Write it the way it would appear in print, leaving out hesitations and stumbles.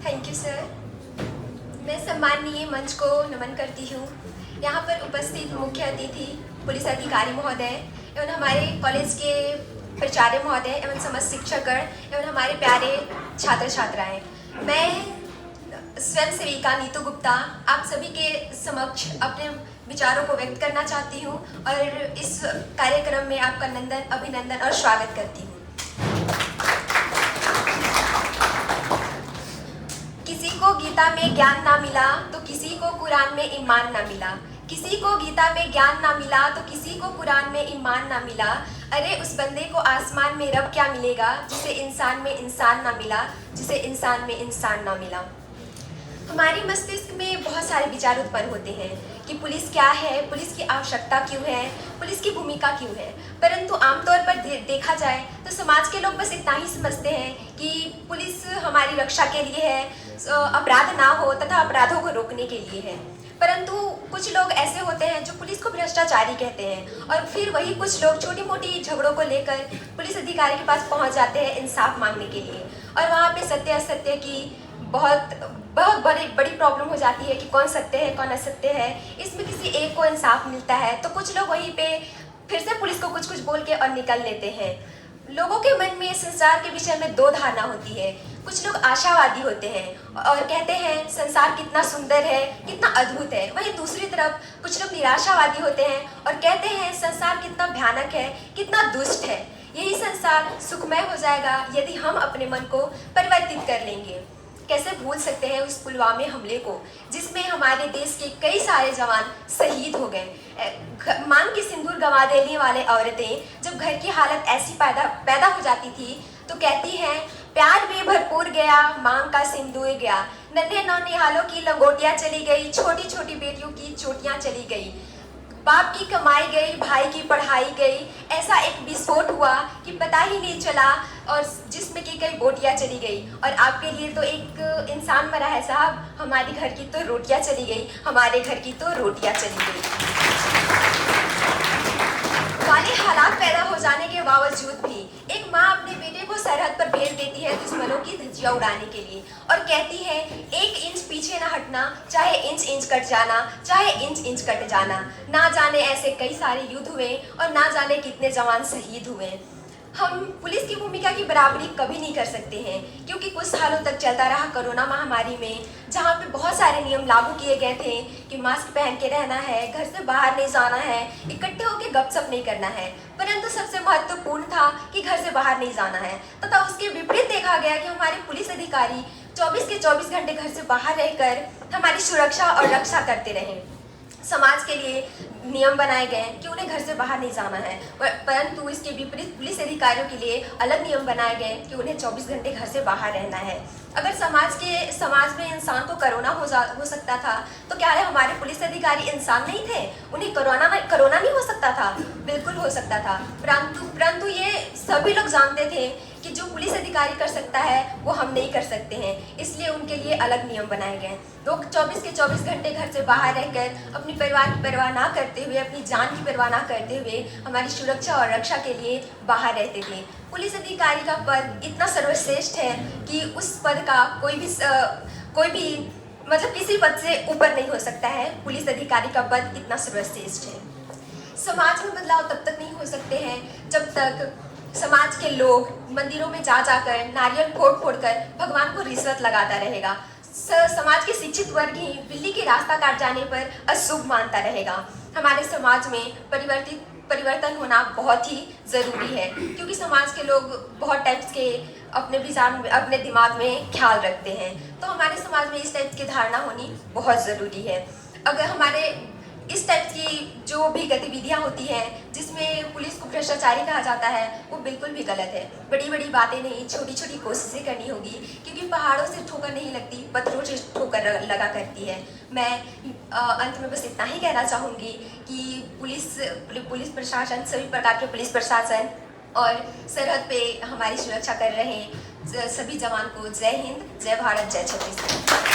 Thank you sir. मैं सम्माननीय मंच को नमन करती हूँ। यहाँ पर उपस्थित मुख्य अतिथि पुलिस अधिकारी महोदय एवं हमारे कॉलेज के प्राचार्य महोदय एवं समस्त शिक्षकगण एवं हमारे प्यारे छात्र छात्राएं, मैं स्वयं सेविका नीतू गुप्ता आप सभी के समक्ष अपने विचारों को व्यक्त करना चाहती हूँ और इस कार्यक्रम में आपका अभिनंदन और स्वागत करती हूँ। किसी को गीता में ज्ञान ना मिला तो किसी को कुरान में ईमान ना मिला। किसी को गीता में ज्ञान ना मिला तो किसी को कुरान में ईमान ना मिला। अरे उस बंदे को आसमान में रब क्या मिलेगा जिसे इंसान में इंसान ना मिला, जिसे इंसान में इंसान ना मिला। हमारी मस्तिष्क में बहुत सारे विचार उत्पन्न होते हैं कि पुलिस क्या है, पुलिस की आवश्यकता क्यों है, पुलिस की भूमिका क्यों है। परंतु आमतौर पर देखा जाए तो समाज के लोग बस इतना ही समझते हैं कि पुलिस हमारी रक्षा के लिए है, अपराध ना हो तथा अपराधों को रोकने के लिए है। परंतु कुछ लोग ऐसे होते हैं जो पुलिस को भ्रष्टाचारी कहते हैं और फिर वही कुछ लोग छोटी मोटी झगड़ों को लेकर पुलिस अधिकारी के पास पहुंच जाते हैं इंसाफ मांगने के लिए, और वहाँ पे सत्य असत्य की बहुत बड़ी प्रॉब्लम हो जाती है कि कौन सत्य है कौन असत्य है। इसमें किसी एक को इंसाफ मिलता है तो कुछ लोग वहीं पे फिर से पुलिस को कुछ बोल के और निकल लेते हैं। लोगों के मन में संसार के विषय में दो धारणा होती है। कुछ लोग आशावादी होते हैं और कहते हैं संसार कितना सुंदर है, कितना अद्भुत है। वहीं दूसरी तरफ कुछ लोग निराशावादी होते हैं और कहते हैं संसार कितना भयानक है, कितना दुष्ट है। यही संसार सुखमय हो जाएगा यदि हम अपने मन को परिवर्तित कर लेंगे। कैसे भूल सकते हैं उस पुलवामा हमले को जिसमें हमारे देश के कई सारे जवान शहीद हो गए। मांग की सिंदूर गंवा देने वाले औरतें जब घर की हालत ऐसी पैदा हो जाती थी तो कहती हैं प्यार में भरपूर गया, मांग का सिंदूर गया, नन्हे नौनिहालों की लंगोटियां चली गई, छोटी छोटी बेटियों की चोटियां चली गई, बाप की कमाई गई, भाई की पढ़ाई गई। ऐसा एक विस्फोट हुआ कि पता ही नहीं चला और जिसमें कि कई बोटियां चली गई। और आपके लिए तो एक इंसान मरा है साहब, हमारे घर की तो रोटियां चली गई, हमारे घर की तो रोटियां चली गई। वाले हालात पैदा हो जाने के बावजूद भी एक माँ अपने बेटे को सरहद पर भेज देती है दुश्मनों की धज्जियां उड़ाने के लिए और कहती है 1 इंच पीछे ना हटना, चाहे इंच इंच कट जाना, चाहे इंच इंच कट जाना। ना जाने ऐसे कई सारे युद्ध हुए और ना जाने कितने जवान शहीद हुए। हम पुलिस की भूमिका की बराबरी कभी नहीं कर सकते हैं क्योंकि कुछ सालों तक चलता रहा कोरोना महामारी में, जहाँ पे बहुत सारे नियम लागू किए गए थे कि मास्क पहन के रहना है, घर से बाहर नहीं जाना है, इकट्ठे होकर गपशप नहीं करना है। परंतु सबसे महत्वपूर्ण था कि घर से बाहर नहीं जाना है तथा उसके विपरीत देखा गया कि हमारे पुलिस अधिकारी 24 के 24 घंटे घर से बाहर रहकर हमारी सुरक्षा और रक्षा करते रहे। समाज के लिए नियम बनाए गए कि उन्हें घर से बाहर नहीं जाना है, परंतु इसके विपरीत पुलिस अधिकारियों के लिए अलग नियम बनाए गए कि उन्हें 24 घंटे घर से बाहर रहना है। अगर समाज में इंसान को कोरोना हो सकता था तो क्या है हमारे पुलिस अधिकारी इंसान नहीं थे? उन्हें कोरोना नहीं हो सकता था? बिल्कुल हो सकता था। परंतु ये सभी लोग जानते थे कि जो पुलिस अधिकारी कर सकता है वो हम नहीं कर सकते हैं, इसलिए उनके लिए अलग नियम बनाए गए। लोग 24 के 24 घंटे घर से बाहर रहकर अपनी परिवार की परवाह ना करते हुए, अपनी जान की परवाह ना करते हुए हमारी सुरक्षा और रक्षा के लिए बाहर रहते थे। पुलिस अधिकारी का पद इतना सर्वश्रेष्ठ है कि उस पद का कोई भी मतलब किसी पद से ऊपर नहीं हो सकता है। पुलिस अधिकारी का पद इतना सर्वश्रेष्ठ है। समाज में बदलाव तब तक नहीं हो सकते हैं जब तक समाज के लोग मंदिरों में जाकर नारियल फोड़ कर भगवान को रिश्वत लगाता रहेगा। समाज के शिक्षित वर्ग ही बिल्ली के रास्ता काट जाने पर अशुभ मानता रहेगा। हमारे समाज में परिवर्तन होना बहुत ही ज़रूरी है क्योंकि समाज के लोग बहुत टाइप्स के अपने दिमाग में ख्याल रखते हैं, तो हमारे समाज में इस टाइप की धारणा होनी बहुत ज़रूरी है। अगर हमारे इस टाइप की जो भी गतिविधियां होती हैं जिसमें पुलिस को भ्रष्टाचारी कहा जाता है वो बिल्कुल भी गलत है। बड़ी बड़ी बातें नहीं, छोटी छोटी कोशिशें करनी होगी क्योंकि पहाड़ों से ठोकर नहीं लगती, पत्थरों से ठोकर लगा करती है। मैं अंत में बस इतना ही कहना चाहूँगी कि पुलिस प्रशासन, सभी प्रकार के पुलिस प्रशासन और सरहद पे हमारी सुरक्षा कर रहे सभी जवान को जय हिंद, जय भारत, जय छत्तीसगढ़।